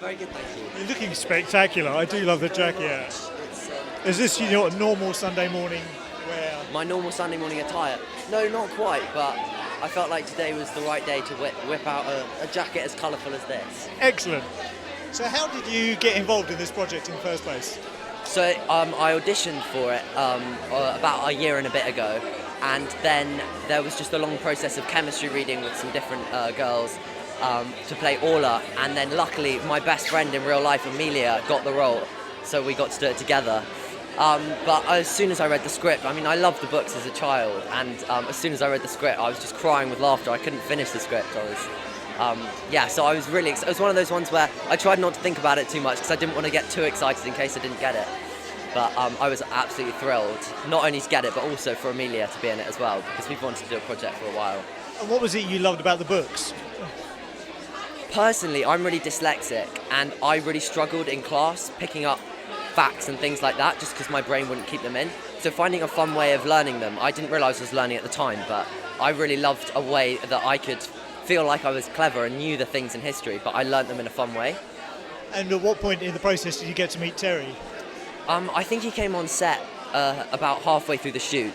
very good, thank you. You're looking spectacular. I do love the jacket. Is this your normal Sunday morning wear? My normal Sunday morning attire? No, not quite, but I felt like today was the right day to whip out a jacket as colourful as this. Excellent. So how did you get involved in this project in the first place? So I auditioned for it about a year and a bit ago, and then there was just a long process of chemistry reading with some different girls to play Orla, and then luckily my best friend in real life, Emilia, got the role, so we got to do it together. But as soon as I read the script, I mean, I loved the books as a child, and as soon as I read the script, I was just crying with laughter. I couldn't finish the script. So I was really excited. It was one of those ones where I tried not to think about it too much because I didn't want to get too excited in case I didn't get it. But I was absolutely thrilled, not only to get it, but also for Emilia to be in it as well, because we've wanted to do a project for a while. And what was it you loved about the books? Personally, I'm really dyslexic, and I really struggled in class picking up facts and things like that, just because my brain wouldn't keep them in. So finding a fun way of learning them, I didn't realise I was learning at the time, but I really loved a way that I could feel like I was clever and knew the things in history, but I learnt them in a fun way. And at what point in the process did you get to meet Terry? I think he came on set about halfway through the shoot,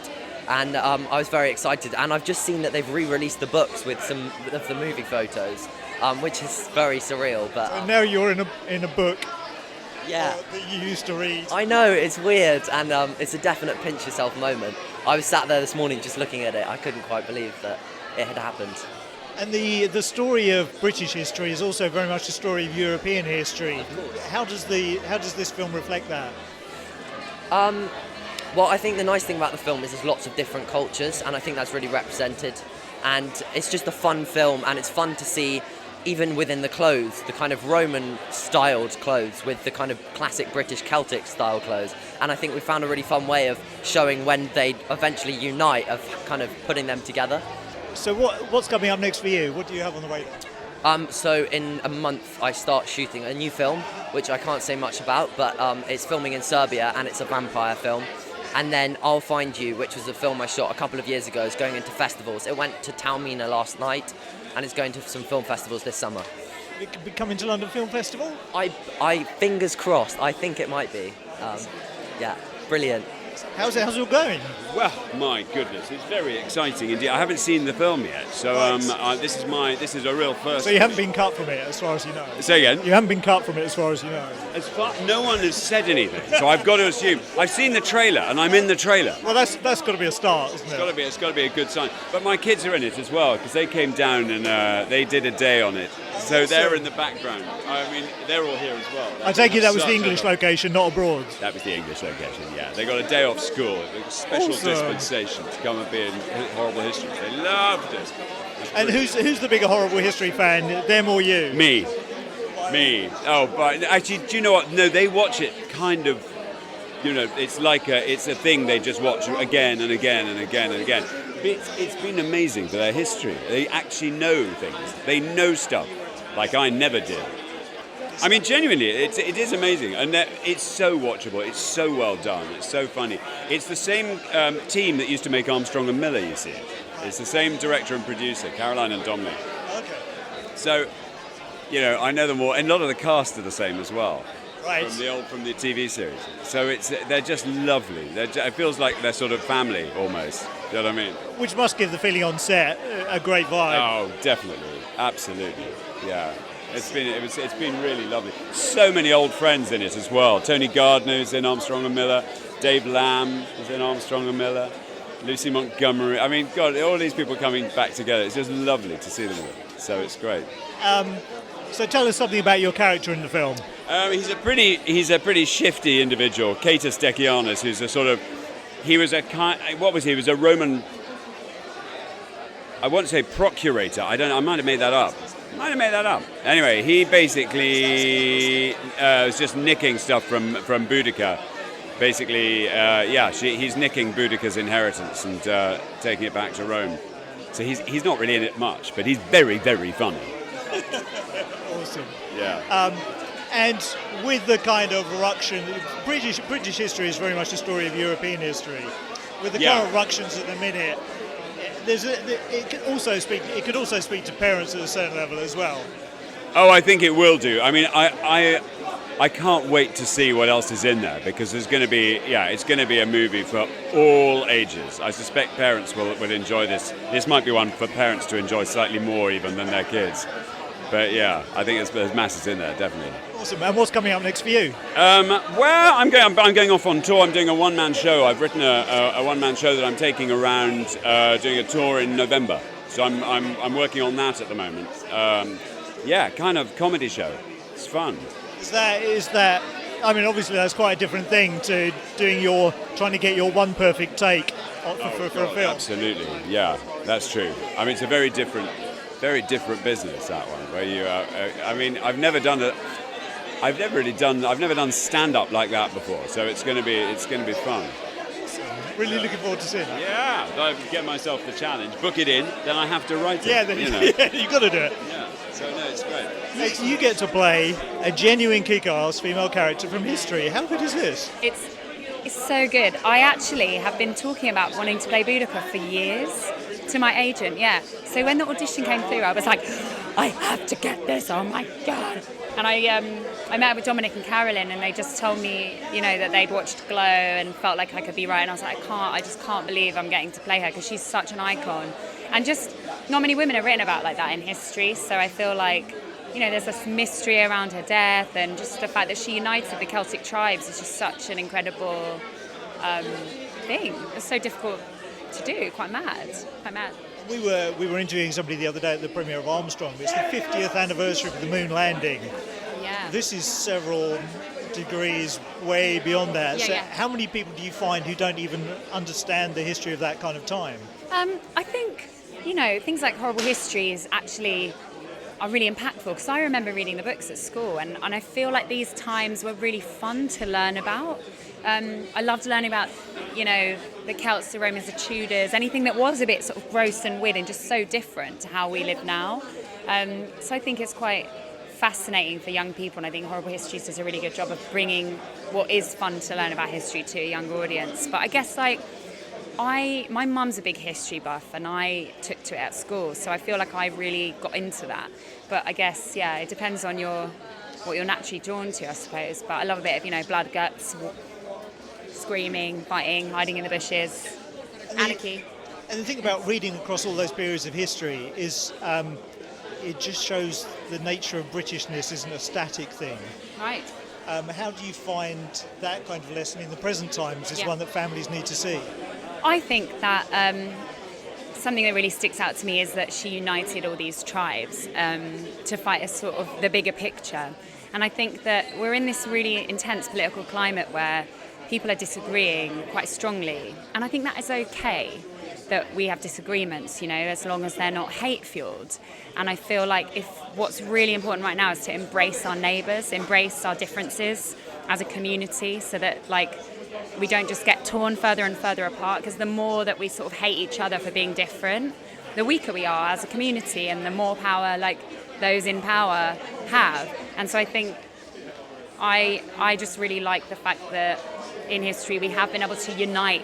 and I was very excited. And I've just seen that they've re-released the books with some of the movie photos, which is very surreal. But so now you're in a book. Yeah. That you used to read. I know, it's weird, and it's a definite pinch yourself moment. I was sat there this morning just looking at it. I couldn't quite believe that it had happened. And the story of British history is also very much a story of European history. Of course. How does this film reflect that? Well, I think the nice thing about the film is there's lots of different cultures, and I think that's really represented. And it's just a fun film, and it's fun to see, even within the clothes, the kind of Roman-styled clothes with the kind of classic British Celtic-style clothes. And I think we found a really fun way of showing when they eventually unite, of kind of putting them together. So what's coming up next for you? What do you have on the way? So in a month I start shooting a new film, which I can't say much about, but it's filming in Serbia, and it's a vampire film. And then I'll Find You, which was a film I shot a couple of years ago, is going into festivals. It went to Taormina last night, and it's going to some film festivals this summer. It could be coming to London Film Festival? I fingers crossed. I think it might be. Yeah, brilliant. How's it all going? Well, my goodness, it's very exciting indeed. I haven't seen the film yet, so this is a real first. So you haven't been cut from it, as far as you know? Say again? You haven't been cut from it, as far as you know? No one has said anything, so I've got to assume. I've seen the trailer, and I'm in the trailer. Well, that's got to be a start, isn't it? It's got to be a good sign. But my kids are in it as well, because they came down and they did a day on it. So they're in the background. I mean, they're all here as well. I take it that was the English location, not abroad? That was the English location, yeah. They got a day off school, a special dispensation to come and be in Horrible Histories. They loved it. And who's the bigger Horrible History fan, them or you? Me. Oh, but actually, do you know what? No, they watch it kind of, it's like it's a thing they just watch again and again and again and again. It's been amazing for their history. They actually know things. They know stuff like I never did. I mean, genuinely, it is amazing, and it's so watchable. It's so well done. It's so funny. It's the same team that used to make Armstrong and Miller. You see, it's the same director and producer, Caroline and Dominic. Okay. So, I know them all, and a lot of the cast are the same as well. Right. From the TV series. So they're just lovely. It feels like they're sort of family almost. You know what I mean? Which must give the feeling on set a great vibe. Oh, definitely, absolutely, yeah. It's been really lovely. So many old friends in it as well. Tony Gardner's in Armstrong and Miller. Dave Lamb is in Armstrong and Miller. Lucy Montgomery. I mean, God, all these people coming back together. It's just lovely to see them all. So it's great. So tell us something about your character in the film. He's a pretty shifty individual. Kate Nash, who's a sort of, he was a Roman, I won't say procurator. I might have made that up. Anyway, he basically was just nicking stuff from Boudicca. Basically, he's nicking Boudicca's inheritance and taking it back to Rome. So he's not really in it much, but he's very, very funny. Awesome. Yeah. And with the kind of ruction, British history is very much a story of European history. With the current ructions at the minute, it could also speak to parents at a certain level as well. Oh, I think it will do. I mean, I can't wait to see what else is in there, because there's going to be, it's going to be a movie for all ages. I suspect parents will enjoy this. This might be one for parents to enjoy slightly more even than their kids. But yeah, I think there's masses in there, definitely. Awesome. And what's coming up next for you? Well, I'm going off on tour. I'm doing a one-man show. I've written a one-man show that I'm taking around, doing a tour in November. So I'm working on that at the moment. Kind of comedy show. It's fun. Is that? I mean, obviously that's quite a different thing to trying to get your one perfect take for a film. Absolutely, yeah, that's true. I mean, it's a very different business, that one. Where you, I've never done stand-up like that before. So it's going to be fun. Really looking forward to seeing it. Yeah, I get myself the challenge, book it in, then I have to write it. Yeah, you've got to do it. Yeah, so no, it's great. You get to play a genuine kick-ass female character from history. How good is this? It's so good. I actually have been talking about wanting to play Boudicca for years to my agent, yeah. So when the audition came through, I was like, I have to get this, oh my God. And I met with Dominic and Carolyn, and they just told me, that they'd watched Glow and felt like I could be right. And I was like, I just can't believe I'm getting to play her, because she's such an icon. And just not many women are written about like that in history. So I feel like, there's this mystery around her death, and just the fact that she united the Celtic tribes is just such an incredible thing. It's so difficult to do, quite mad. We were interviewing somebody the other day at the premiere of Armstrong. It's the 50th anniversary of the moon landing. Yeah. This is several degrees way beyond that. Yeah, so yeah. How many people do you find who don't even understand the history of that kind of time? I think, things like Horrible Histories actually are really impactful, because I remember reading the books at school, and I feel like these times were really fun to learn about. I loved learning about, the Celts, the Romans, the Tudors, anything that was a bit sort of gross and weird and just so different to how we live now. So I think it's quite fascinating for young people, and I think Horrible Histories does a really good job of bringing what is fun to learn about history to a younger audience. But I guess my mum's a big history buff, and I took to it at school, so I feel like I really got into that. But I guess, it depends on what you're naturally drawn to, I suppose. But I love a bit of, blood, guts, screaming, fighting, hiding in the bushes, anarchy. And the thing about reading across all those periods of history is it just shows the nature of Britishness isn't a static thing. Right. How do you find that kind of lesson in the present times is one that families need to see? I think that something that really sticks out to me is that she united all these tribes to fight a sort of the bigger picture. And I think that we're in this really intense political climate where people are disagreeing quite strongly. And I think that is okay, that we have disagreements, as long as they're not hate-fueled. And I feel like what's really important right now is to embrace our neighbours, embrace our differences as a community, so that, we don't just get torn further and further apart, because the more that we sort of hate each other for being different, the weaker we are as a community, and the more power, those in power have. And so I think I just really like the fact that in history we have been able to unite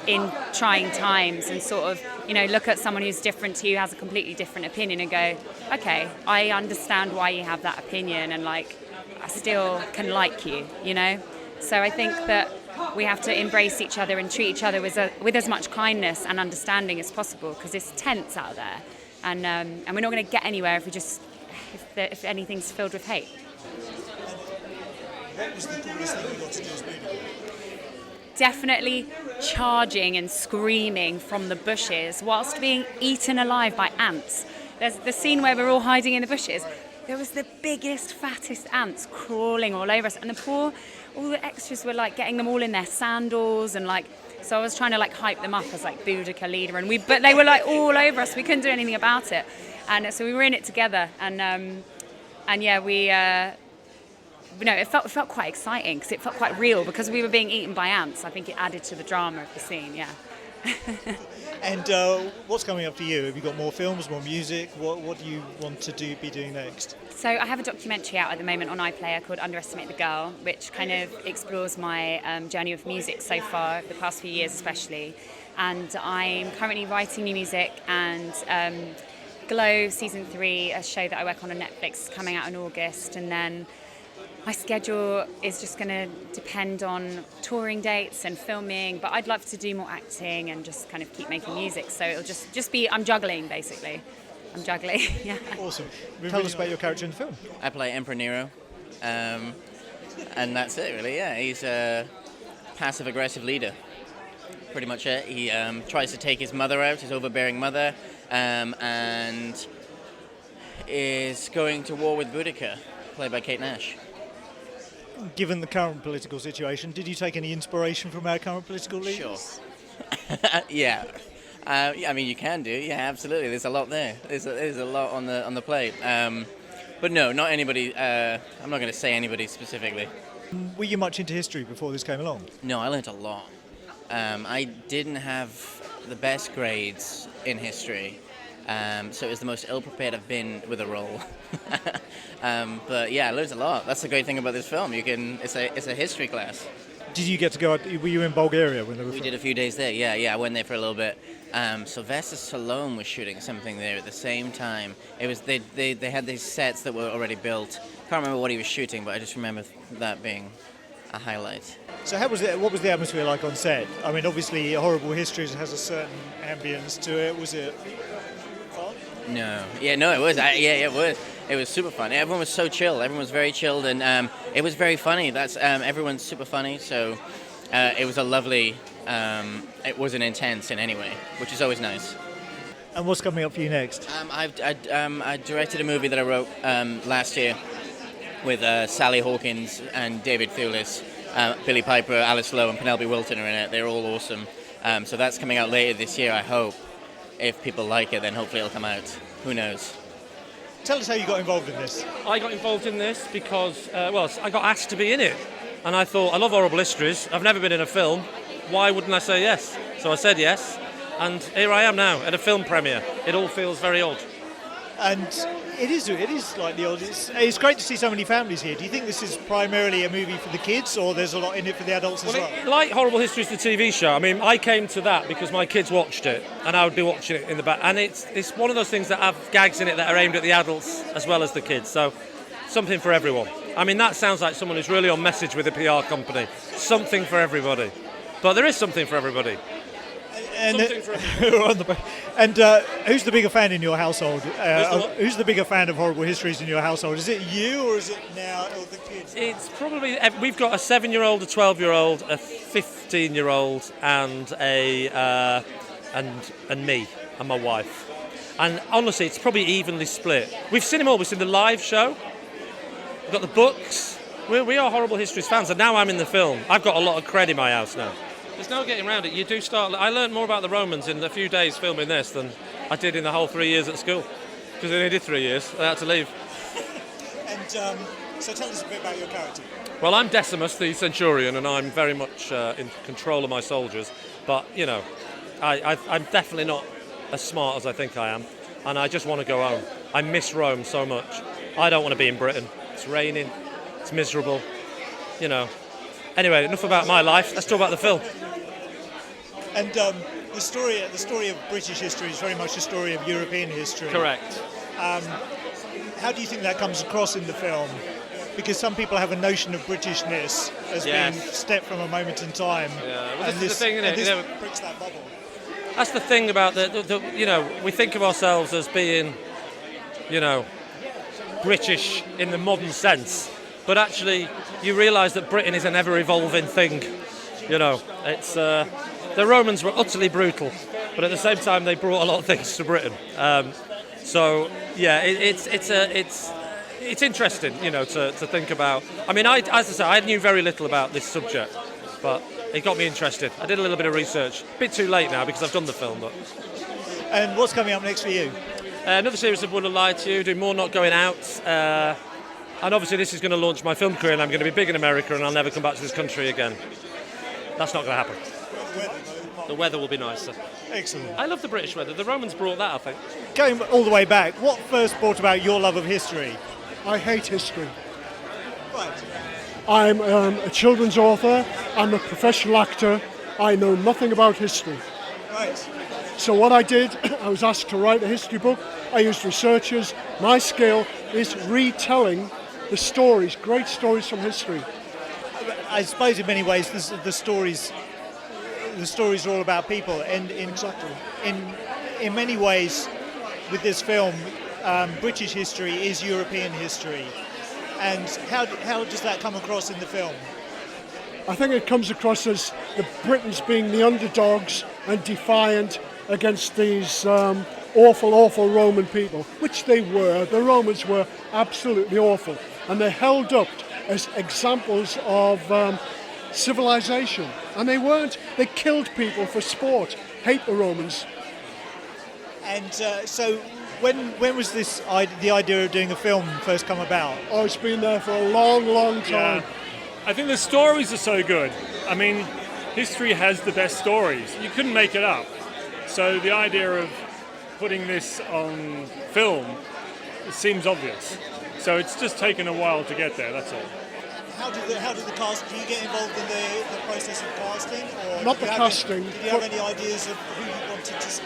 in trying times, and sort of, look at someone who's different to you, has a completely different opinion, and go, okay, I understand why you have that opinion, and I still can like you, So I think that we have to embrace each other and treat each other with as much kindness and understanding as possible, because it's tense out there, and we're not going to get anywhere if anything's filled with hate. What was the coolest thing you got to do as Boudicca? Definitely charging and screaming from the bushes whilst being eaten alive by ants. There's the scene where we're all hiding in the bushes. There was the biggest, fattest ants crawling all over us, and all the extras were getting them all in their sandals, and so I was trying to hype them up as Boudicca leader, but they were all over us. We couldn't do anything about it, and so we were in it together, and we. It felt quite exciting, because it felt quite real, because we were being eaten by ants. I think it added to the drama of the scene, yeah. And what's coming up for you? Have you got more films, more music? What do you want to be doing next? So I have a documentary out at the moment on iPlayer called Underestimate the Girl, which kind of explores my journey with music so far, the past few years especially. And I'm currently writing new music and Glow Season 3, a show that I work on Netflix, is coming out in August, and then my schedule is just going to depend on touring dates and filming, but I'd love to do more acting and just kind of keep making music, so it'll just be, I'm juggling, basically. I'm juggling, yeah. Awesome. Tell us about your character in the film. I play Emperor Nero, and that's it, really, yeah. He's a passive-aggressive leader, pretty much it. He tries to take his mother out, his overbearing mother, and is going to war with Boudicca, played by Kate Nash. Given the current political situation, did you take any inspiration from our current political leaders? Sure. Yeah. I mean, you can do. Yeah, absolutely. There's a lot there. There's a lot on the plate. But no, not anybody. I'm not going to say anybody specifically. Were you much into history before this came along? No, I learned a lot. I didn't have the best grades in history, so it was the most ill-prepared I've been with a role. But yeah, I learned a lot. That's the great thing about this film. It's a history class. Did you get to go out? Were you in Bulgaria when they were? We did a few days there. Yeah, I went there for a little bit. Sylvester Stallone was shooting something there at the same time. It was they had these sets that were already built. Can't remember what he was shooting, but I just remember that being a highlight. So what was the atmosphere like on set? I mean, obviously, Horrible Histories has a certain ambience to it. Was it fun? No, it was. It was. It was super fun. Everyone was so chill. Everyone was very chilled, and it was very funny. Everyone's super funny. So it was a lovely. It wasn't intense in any way, which is always nice. And what's coming up for you next? I directed a movie that I wrote last year with Sally Hawkins and David Thewlis, Billy Piper, Alice Lowe, and Penelope Wilton are in it. They're all awesome. So that's coming out later this year, I hope. If people like it, then hopefully it'll come out. Who knows? Tell us how you got involved in this. I got involved in this because, I got asked to be in it. And I thought, I love Horrible Histories. I've never been in a film. Why wouldn't I say yes? So I said yes. And here I am now at a film premiere. It all feels very odd. And it is slightly odd. It's great to see so many families here. Do you think this is primarily a movie for the kids, or there's a lot in it for the adults as well? Like Horrible Histories, the TV show. I mean, I came to that because my kids watched it, and I would be watching it in the back. And it's one of those things that have gags in it that are aimed at the adults as well as the kids. So something for everyone. I mean, that sounds like someone who's really on message with a PR company. Something for everybody. But there is something for everybody. And who's the bigger fan in your household? Who's the bigger fan of Horrible Histories in your household? Is it you, or is it now the kids? It's probably, we've got a 7-year-old, a 12-year-old, a 15-year-old, and and me and my wife. And honestly, it's probably evenly split. We've seen them all. We've seen the live show. We've got the books. We are Horrible Histories fans, and now I'm in the film. I've got a lot of cred in my house now. There's no getting around it. You do start. I learned more about the Romans in a few days filming this than I did in the whole 3 years at school, because I only did 3 years. I had to leave. And so tell us a bit about your character. Well, I'm Decimus, the centurion, and I'm very much in control of my soldiers. But you know, I'm definitely not as smart as I think I am, and I just want to go home. I miss Rome so much. I don't want to be in Britain. It's raining. It's miserable. You know. Anyway, enough about my life. Let's talk about the film. And the story of British history is very much a story of European history. Correct. How do you think that comes across in the film? Because some people have a notion of Britishness as being stepped from a moment in time. Yeah. Well, this is the thing, isn't it? This breaks that bubble. That's the thing about the you know, we think of ourselves as being, you know, British in the modern sense, but actually you realise that Britain is an ever-evolving thing. You know, it's the Romans were utterly brutal, but at the same time they brought a lot of things to Britain. So yeah, it's interesting, you know, to think about. I mean, as I say, I knew very little about this subject, but it got me interested. I did a little bit of research. A bit too late now because I've done the film, but. And what's coming up next for you? Another series of Would I Lie to You, doing more Not Going Out. And obviously this is going to launch my film career, and I'm going to be big in America, and I'll never come back to this country again. That's not going to happen. The weather will be nicer. Excellent. I love the British weather. The Romans brought that, I think. Going all the way back, what first brought about your love of history? I hate history. Right. I'm a children's author. I'm a professional actor. I know nothing about history. Right. So what I did, I was asked to write a history book. I used researchers. My skill is retelling the stories, great stories from history. I suppose in many ways the stories are all about people, and Exactly. in many ways with this film, British history is European history. And how does that come across in the film? I think it comes across as the Britons being the underdogs and defiant against these awful Roman people, which they were. The Romans were absolutely awful, and they're held up as examples of civilization, and they weren't. They killed people for sport. Hate the Romans. And so when was the idea of doing a film first come about? Oh, it's been there for a long time. Yeah. I think the stories are so good. I mean, history has the best stories. You couldn't make it up. So the idea of putting this on film, it seems obvious. So it's just taken a while to get there, that's all. How did the cast? Do you get involved in the process of casting? Or Not the casting. Did you have any ideas of who you wanted to?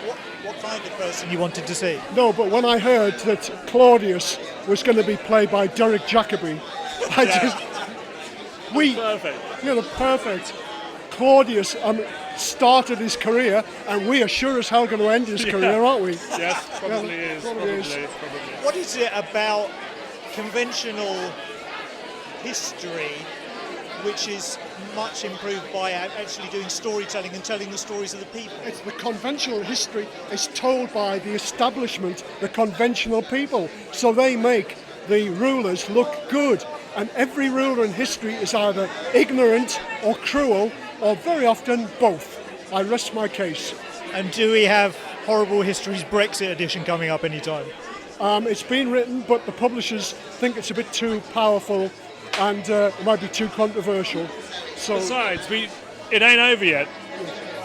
What kind of person you wanted to see? No, but when I heard that Claudius was going to be played by Derek Jacobi, Perfect. the perfect. Claudius started his career, and we are sure as hell going to end his career, aren't we? Yes, probably is. Probably. What is it about conventional history which is much improved by actually doing storytelling and telling the stories of the people? It's the conventional history is told by the establishment, the conventional people, so they make the rulers look good. And every ruler in history is either ignorant or cruel, or very often both. I rest my case. And do we have Horrible Histories Brexit edition coming up anytime? It's been written, but the publishers think it's a bit too powerful and it might be too controversial. So Besides, it ain't over yet.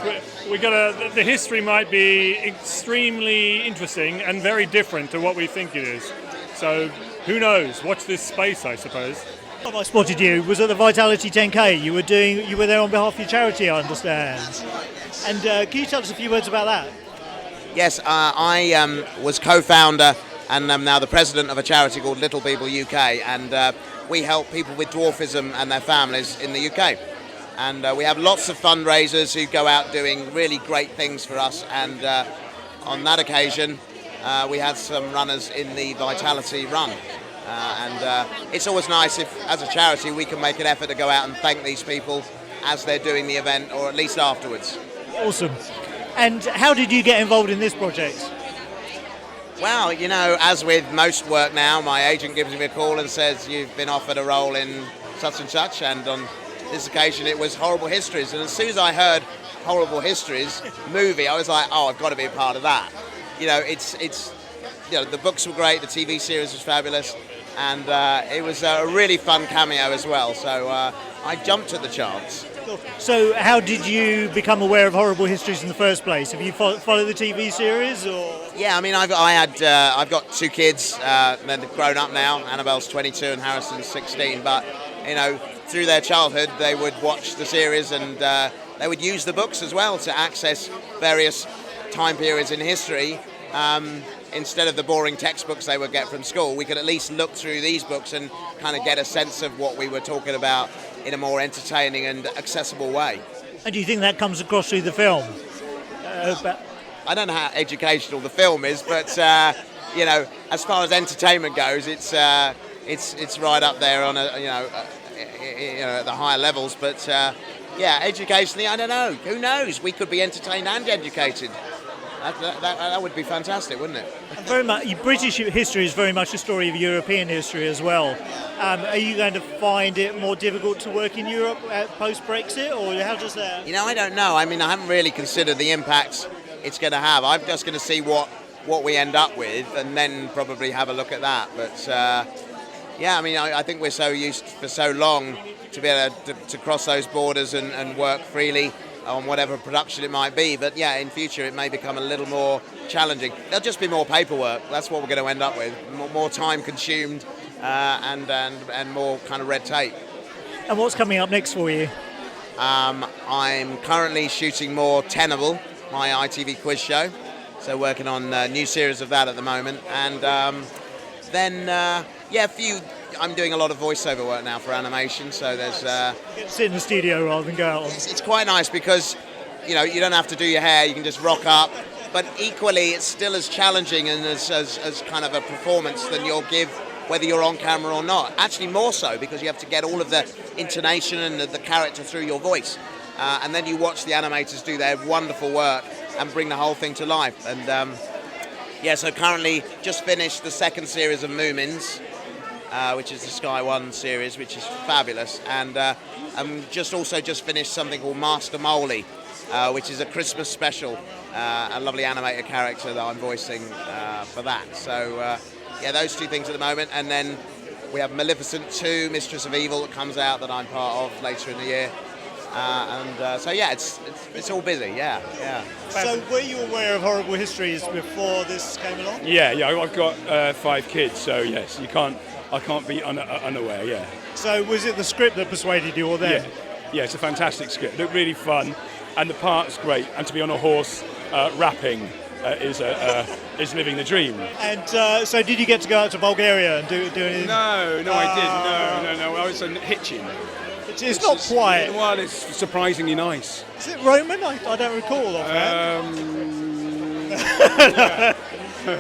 The history might be extremely interesting and very different to what we think it is. So who knows? Watch this space, I suppose. I spotted you was at the Vitality 10K. You were there on behalf of your charity, I understand. And can you tell us a few words about that? Yes, I was co-founder and I'm now the president of a charity called Little People UK, and we help people with dwarfism and their families in the UK. And we have lots of fundraisers who go out doing really great things for us, and on that occasion we had some runners in the Vitality Run. And it's always nice if, as a charity, we can make an effort to go out and thank these people as they're doing the event, or at least afterwards. Awesome. And how did you get involved in this project? Well, as with most work now, my agent gives me a call and says, you've been offered a role in such and such, and on this occasion it was Horrible Histories. And as soon as I heard Horrible Histories movie, I was like, oh, I've got to be a part of that. The books were great, the TV series was fabulous, and it was a really fun cameo as well, so I jumped at the chance. So how did you become aware of Horrible Histories in the first place? Have you followed the TV series, or? Yeah, I mean, I've got two kids, they're grown up now. Annabelle's 22 and Harrison's 16, but through their childhood they would watch the series, and they would use the books as well to access various time periods in history. Instead of the boring textbooks they would get from school, we could at least look through these books and kind of get a sense of what we were talking about in a more entertaining and accessible way. And do you think that comes across through the film? I don't know how educational the film is, but as far as entertainment goes, it's right up there on at the higher levels. But educationally, I don't know. Who knows? We could be entertained and educated. That would be fantastic, wouldn't it? Very much. British history is very much a story of European history as well. Are you going to find it more difficult to work in Europe post-Brexit, or how does that? I don't know. I mean, I haven't really considered the impacts it's going to have. I'm just going to see what we end up with, and then probably have a look at that. But I think we're so used for so long to be able to cross those borders and work freely on whatever production it might be, but in future it may become a little more challenging. There'll just be more paperwork. That's what we're going to end up with. More time consumed and more kind of red tape. And what's coming up next for you? I'm currently shooting more Tenable, my ITV quiz show. So working on a new series of that at the moment. And I'm doing a lot of voiceover work now for animation. So there's... You get to sit in the studio rather than go out. It's quite nice because, you don't have to do your hair, you can just rock up. But equally, it's still as challenging and as kind of a performance than you'll give whether you're on camera or not. Actually, more so because you have to get all of the intonation and the character through your voice. And then you watch the animators do their wonderful work and bring the whole thing to life. And so currently just finished the second series of Moomins, which is the Sky One series, which is fabulous. And I'm just finished something called Master Moley, which is a Christmas special, a lovely animated character that I'm voicing for that. So those two things at the moment. And then we have Maleficent 2, Mistress of Evil, that comes out that I'm part of later in the year. It's all busy, yeah. So were you aware of Horrible Histories before this came along? Yeah, I've got 5 kids, so yes, I can't be unaware, yeah. So was it the script that persuaded you or them? Yeah, it's a fantastic script, looked really fun, and the part's great, and to be on a horse rapping is living the dream. And so did you get to go out to Bulgaria and do anything? No, I didn't, no, I was hitching. It's not quite. Well, it's surprisingly nice. Is it Roman? I don't recall offhand.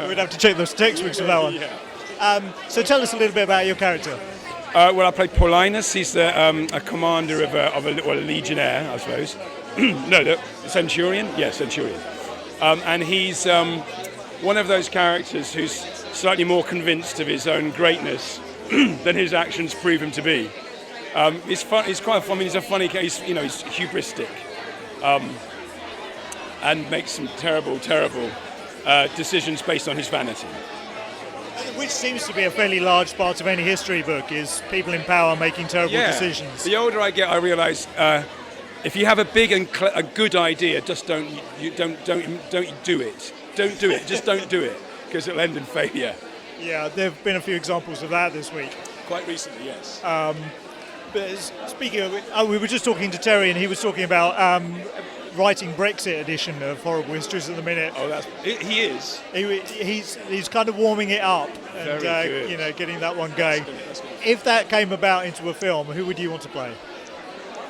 We'd have to check those textbooks for that one. Yeah. So tell us a little bit about your character. Well, I play Paulinus. He's a commander of a legionnaire, I suppose. No, centurion? Yeah, centurion. And he's one of those characters who's slightly more convinced of his own greatness than his actions prove him to be. He's fun. He's quite funny. He's a funny case. He's hubristic, and makes some terrible decisions based on his vanity. Which seems to be a fairly large part of any history book, is people in power making terrible decisions. The older I get, I realise if you have a big and a good idea, just don't do it. Don't do it. Just don't do it, because it'll end in failure. Yeah, there have been a few examples of that this week. Quite recently, yes. But speaking of it, we were just talking to Terry, and he was talking about writing Brexit edition of Horrible Histories at the minute. Oh, he is. He's kind of warming it up and getting that one going. That's good. If that came about into a film, who would you want to play?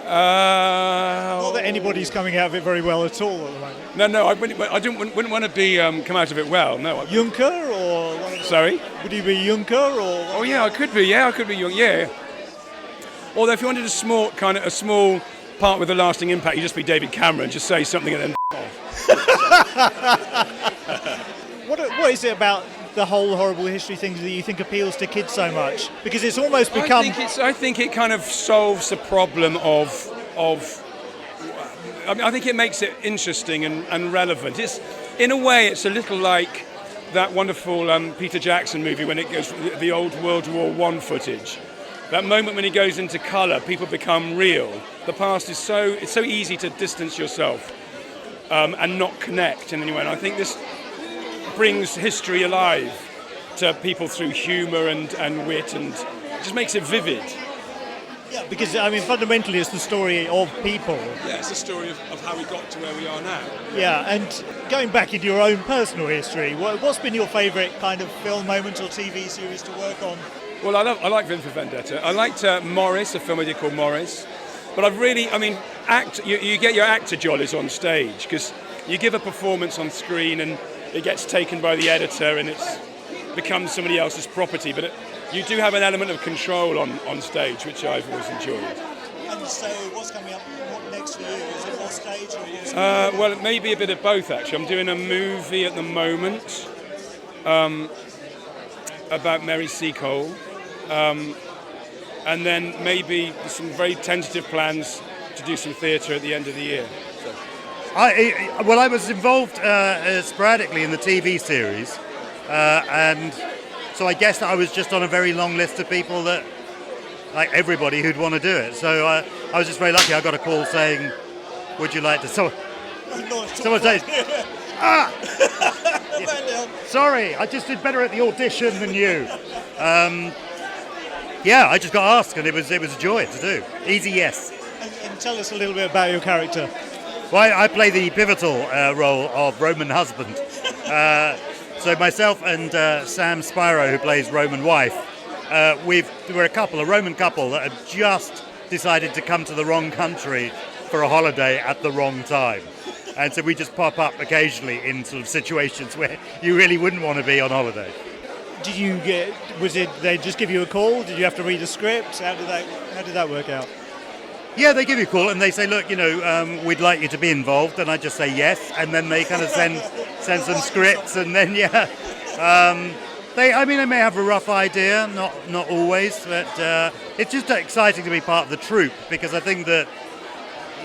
Not that anybody's coming out of it very well at all at the moment. No, I wouldn't want to be come out of it well. No. Juncker or? Sorry. Would you be Juncker or? Oh yeah, I could be. Yeah, I could be Juncker. Yeah. Although if you wanted a small part with a lasting impact, you just be David Cameron. Just say something and then off. What is it about the whole Horrible History thing that you think appeals to kids so much? Because it's almost become... I think it kind of solves the problem of I think it makes it interesting and relevant. In a way, it's a little like that wonderful Peter Jackson movie when it goes the old World War I footage. That moment when he goes into colour, people become real. The past is it's so easy to distance yourself and not connect in any way. And I think this brings history alive to people through humour and wit, and just makes it vivid. Yeah, because fundamentally it's the story of people. Yeah, it's the story of how we got to where we are now. Yeah, and going back into your own personal history, what's been your favourite kind of film moment or TV series to work on? Well, I like V for Vendetta. I liked Morris, a film I did called Morris. But you get your actor jollies on stage, because you give a performance on screen and it gets taken by the editor and it becomes somebody else's property. But you do have an element of control on stage, which I've always enjoyed. And so what's coming up next for you? Is it more stage or more screen? Well, it may be a bit of both, actually. I'm doing a movie at the moment about Mary Seacole. And then maybe some very tentative plans to do some theatre at the end of the year. So. I was involved sporadically in the TV series, and so I guess that I was just on a very long list of people that, like everybody, who'd want to do it. So I was just very lucky. I got a call saying, "Would you like to?" Someone said, "Sorry, I just did better at the audition than you." Yeah, I just got asked, and it was a joy to do. Easy yes. And tell us a little bit about your character. Well, I play the pivotal role of Roman husband. So myself and Sam Spiro, who plays Roman wife, we're a Roman couple that have just decided to come to the wrong country for a holiday at the wrong time. And so we just pop up occasionally in sort of situations where you really wouldn't want to be on holiday. They just give you a call? Did you have to read a script? How did that work out? Yeah, they give you a call and they say, look, we'd like you to be involved, and I just say yes, and then they kind of send some scripts, and then they may have a rough idea, not always, but it's just exciting to be part of the troupe, because I think that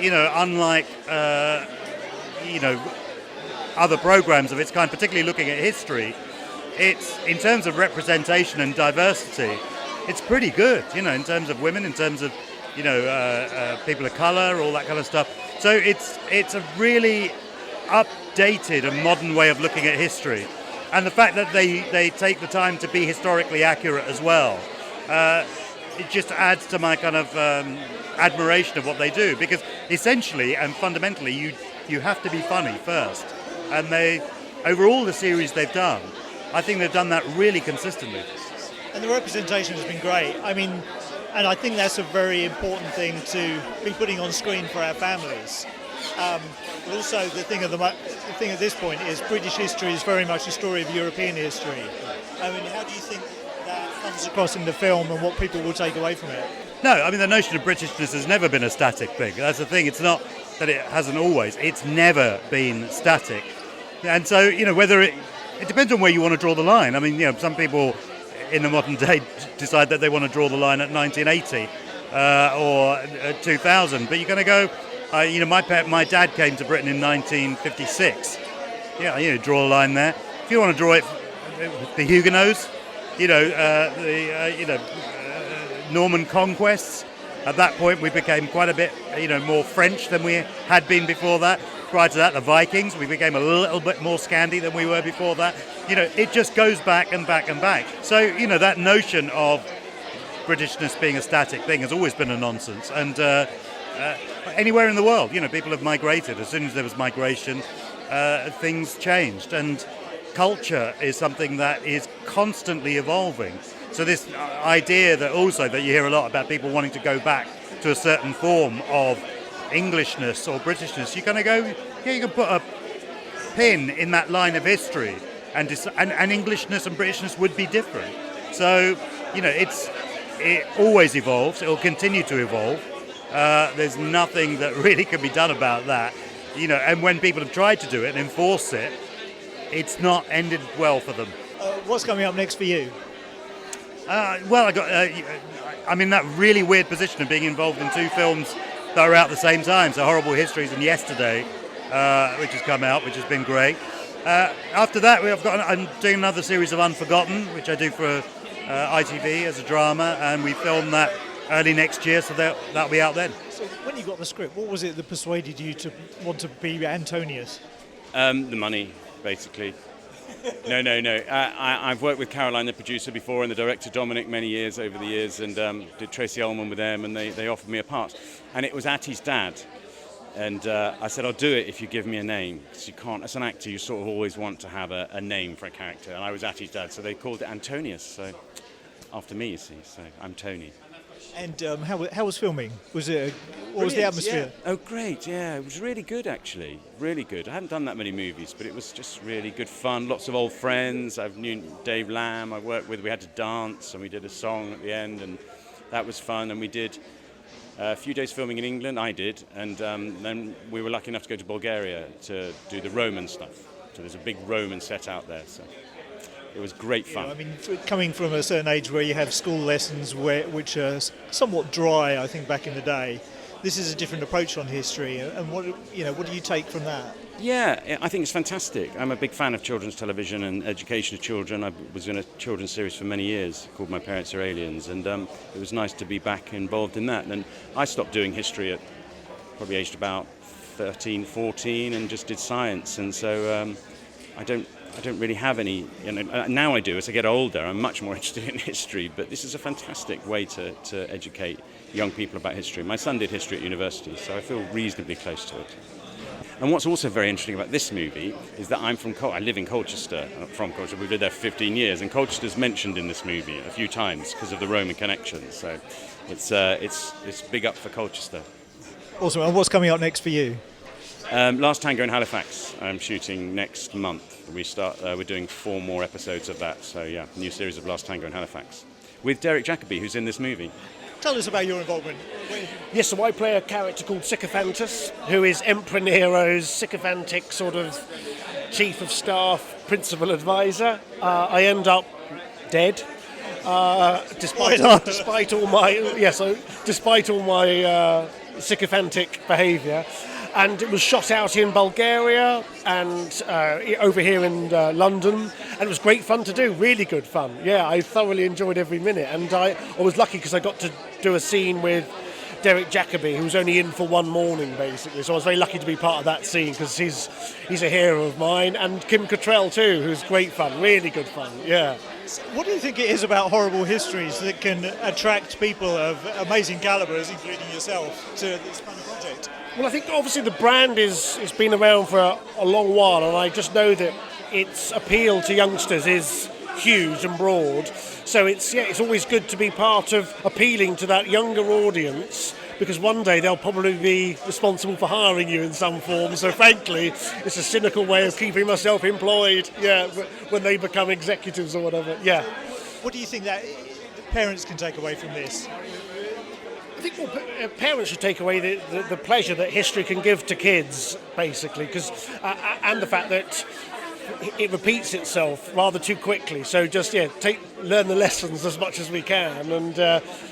unlike other programs of its kind, particularly looking at history, it's in terms of representation and diversity, it's pretty good, in terms of women, in terms of people of colour, all that kind of stuff. So it's a really updated and modern way of looking at history. And the fact that they take the time to be historically accurate as well, it just adds to my kind of admiration of what they do. Because essentially and fundamentally, you have to be funny first. And over all the series they've done, I think they've done that really consistently. And the representation has been great. And I think that's a very important thing to be putting on screen for our families. But also the thing at this point is British history is very much a story of European history. How do you think that comes across in the film and what people will take away from it? No, the notion of Britishness has never been a static thing. That's the thing. It's not that it hasn't always. It's never been static. And so, whether it depends on where you want to draw the line. Some people in the modern day decide that they want to draw the line at 1980 or 2000, but you're going to go, my dad came to Britain in 1956. Yeah, draw a line there. If you want to draw it, the Huguenots, Norman conquests. At that point, we became quite a bit, more French than we had been before that. Prior to that, the Vikings, we became a little bit more Scandi than we were before that. It just goes back and back and back. So, that notion of Britishness being a static thing has always been a nonsense. And anywhere in the world, people have migrated. As soon as there was migration, things changed. And culture is something that is constantly evolving. So this idea that you hear a lot about people wanting to go back to a certain form of Englishness or Britishness, you're going to go, you can put a pin in that line of history, and Englishness and Britishness would be different. So, it always evolves. It will continue to evolve. There's nothing that really can be done about that. And when people have tried to do it and enforce it, it's not ended well for them. What's coming up next for you? I'm in that really weird position of being involved in two films that are out at the same time. So Horrible Histories and Yesterday, which has come out, which has been great. After that, I'm doing another series of Unforgotten, which I do for ITV as a drama, and we film that early next year, so that'll be out then. So when you got the script, what was it that persuaded you to want to be Antonius? The money, basically. No. I've worked with Caroline, the producer, before, and the director Dominic many years over the years, and did Tracy Ullman with them, and they offered me a part. And it was Atti's dad. And I said, I'll do it if you give me a name. Because you can't, as an actor, you sort of always want to have a name for a character. And I was Atti's dad, so they called it Antonius. So after me, you see. So I'm Tony. And how was filming? What was the atmosphere? Yeah. Oh, great, yeah. It was really good, actually. Really good. I haven't done that many movies, but it was just really good fun. Lots of old friends. I knew Dave Lamb I worked with. We had to dance, and we did a song at the end, and that was fun. And we did a few days filming in England, I did, and then we were lucky enough to go to Bulgaria to do the Roman stuff. So there's a big Roman set out there, so it was great fun. Coming from a certain age where you have school lessons which are somewhat dry, I think, back in the day, this is a different approach on history. And what do you take from that? Yeah, I think it's fantastic. I'm a big fan of children's television and education of children. I was in a children's series for many years called My Parents Are Aliens, and it was nice to be back involved in that. And I stopped doing history at probably aged about 13, 14, and just did science. And so I don't I don't really have any, now I do. As I get older, I'm much more interested in history, but this is a fantastic way to educate young people about history. My son did history at university, so I feel reasonably close to it. And what's also very interesting about this movie is that I live in Colchester, from Colchester. We've lived there for 15 years, and Colchester's mentioned in this movie a few times because of the Roman connection. So it's big up for Colchester. Awesome. And what's coming up next for you? Last Tango in Halifax. I'm shooting next month. We're doing 4 more episodes of that. So yeah, new series of Last Tango in Halifax with Derek Jacobi, who's in this movie. Tell us about your involvement. Yes, so I play a character called Sycophantus, who is Emperor Nero's sycophantic sort of chief of staff, principal advisor. I end up dead, despite all my sycophantic behaviour. And it was shot out in Bulgaria and over here in London, and it was great fun to do, really good fun. Yeah, I thoroughly enjoyed every minute, and I was lucky because I got to do a scene with Derek Jacobi, who was only in for one morning, basically, so I was very lucky to be part of that scene because he's a hero of mine, and Kim Cattrall too, who's great fun, really good fun, yeah. What do you think it is about Horrible Histories that can attract people of amazing calibres, including yourself, to this kind of project? Well, I think obviously the brand it's been around for a long while, and I just know that its appeal to youngsters is huge and broad. So it's always good to be part of appealing to that younger audience, because one day they'll probably be responsible for hiring you in some form. So frankly, it's a cynical way of keeping myself employed, when they become executives or whatever, yeah. What do you think that parents can take away from this? I think parents should take away the pleasure that history can give to kids, basically, because and the fact that it repeats itself rather too quickly. So just learn the lessons as much as we can, and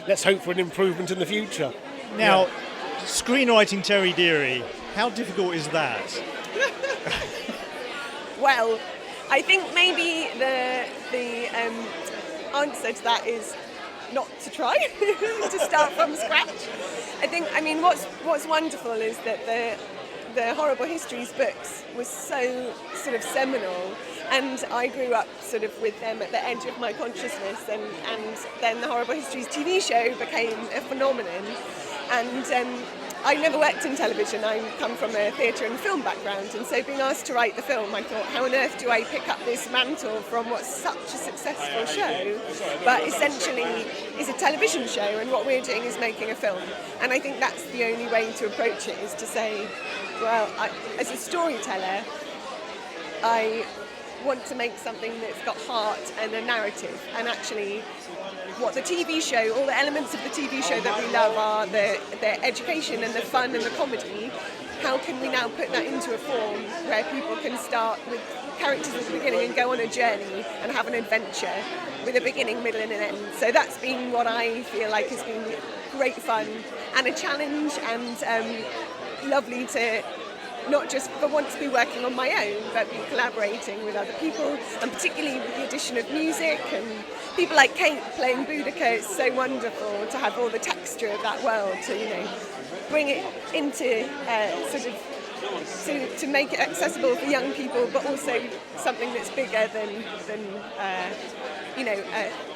let's hope for an improvement in the future. Now, screenwriting Terry Deary, how difficult is that? Well, I think maybe the answer to that is not to try to start from scratch. I mean what's wonderful is that the Horrible Histories books was so sort of seminal, and I grew up sort of with them at the edge of my consciousness, and then the Horrible Histories TV show became a phenomenon, and I never worked in television. I come from a theatre and film background, and so being asked to write the film, I thought, how on earth do I pick up this mantle from what's such a successful show, but essentially is a television show, and what we're doing is making a film. And I think that's the only way to approach it, is to say, well, as a storyteller, I want to make something that's got heart and a narrative, and actually what the TV show, all the elements of the TV show that we love are the education and the fun and the comedy. How can we now put that into a form where people can start with characters at the beginning and go on a journey and have an adventure with a beginning, middle and an end? So that's been what I feel like has been great fun and a challenge, and lovely to not just want to be working on my own, but be collaborating with other people, and particularly with the addition of music and people like Kate playing Boudicca. It's so wonderful to have all the texture of that world to bring it into to make it accessible for young people, but also something that's bigger than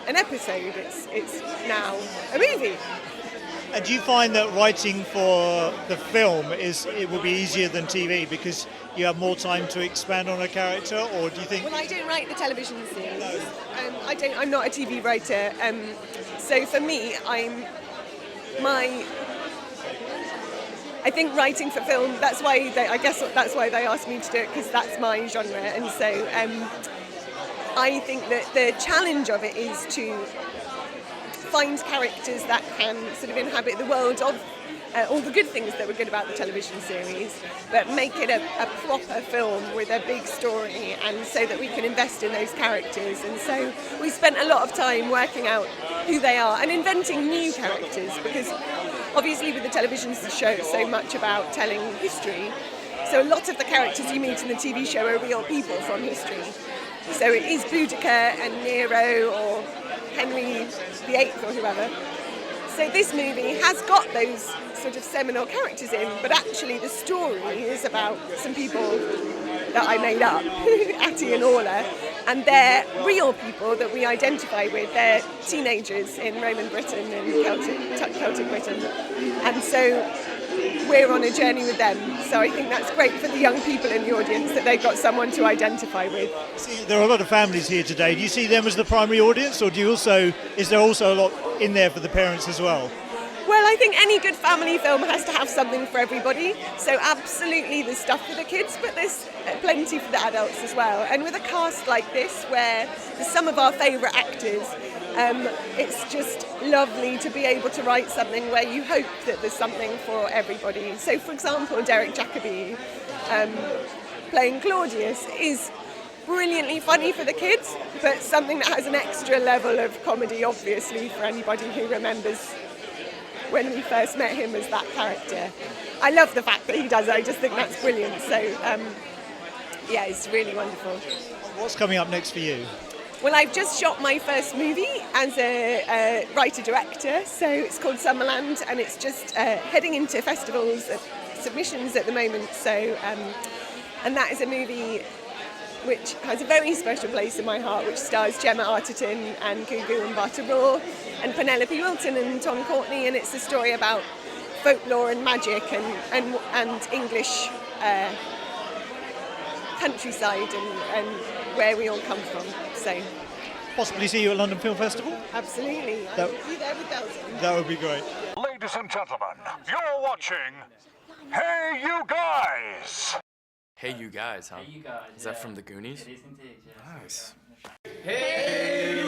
an episode. It's now a movie. And do you find that writing for the film it will be easier than TV because you have more time to expand on a character, or do you think? Well, I don't write the television series. I'm not a TV writer. So for me, I think writing for film. That's why they asked me to do it, because that's my genre, and so I think that the challenge of it is to find characters that can sort of inhabit the world of all the good things that were good about the television series, but make it a proper film with a big story, and so that we can invest in those characters. And so we spent a lot of time working out who they are and inventing new characters, because obviously with the television show it's so much about telling history. So a lot of the characters you meet in the TV show are real people from history. So it is Boudicca and Nero or Henry VIII or whoever. So this movie has got those sort of seminal characters in, but actually the story is about some people that I made up, Atti and Orla, and they're real people that we identify with. They're teenagers in Roman Britain and Celtic Britain, and so we're on a journey with them. So I think that's great for the young people in the audience that they've got someone to identify with. See, there are a lot of families here today. Do you see them as the primary audience, or is there also a lot in there for the parents as well? Well, I think any good family film has to have something for everybody. So absolutely there's stuff for the kids, but there's plenty for the adults as well. And with a cast like this, where there's some of our favourite actors, it's just lovely to be able to write something where you hope that there's something for everybody. So, for example, Derek Jacobi playing Claudius is brilliantly funny for the kids, but something that has an extra level of comedy, obviously, for anybody who remembers when we first met him as that character. I love the fact that he does it. I just think that's brilliant. So, yeah, it's really wonderful. What's coming up next for you? Well, I've just shot my first movie as a writer-director, so it's called Summerland, and it's just heading into festivals, submissions at the moment. So, and that is a movie which has a very special place in my heart, which stars Gemma Arterton and Gugu and Barta Raw and Penelope Wilton and Tom Courtney, and it's a story about folklore and magic and English countryside and where we all come from. So possibly see you at London Film Festival? Absolutely. I'll be there with Belgium. That would be great. Ladies and gentlemen, you're watching Hey You Guys! Hey You Guys, huh? Hey You Guys. Is that from the Goonies? It is indeed, yeah. Nice. Hey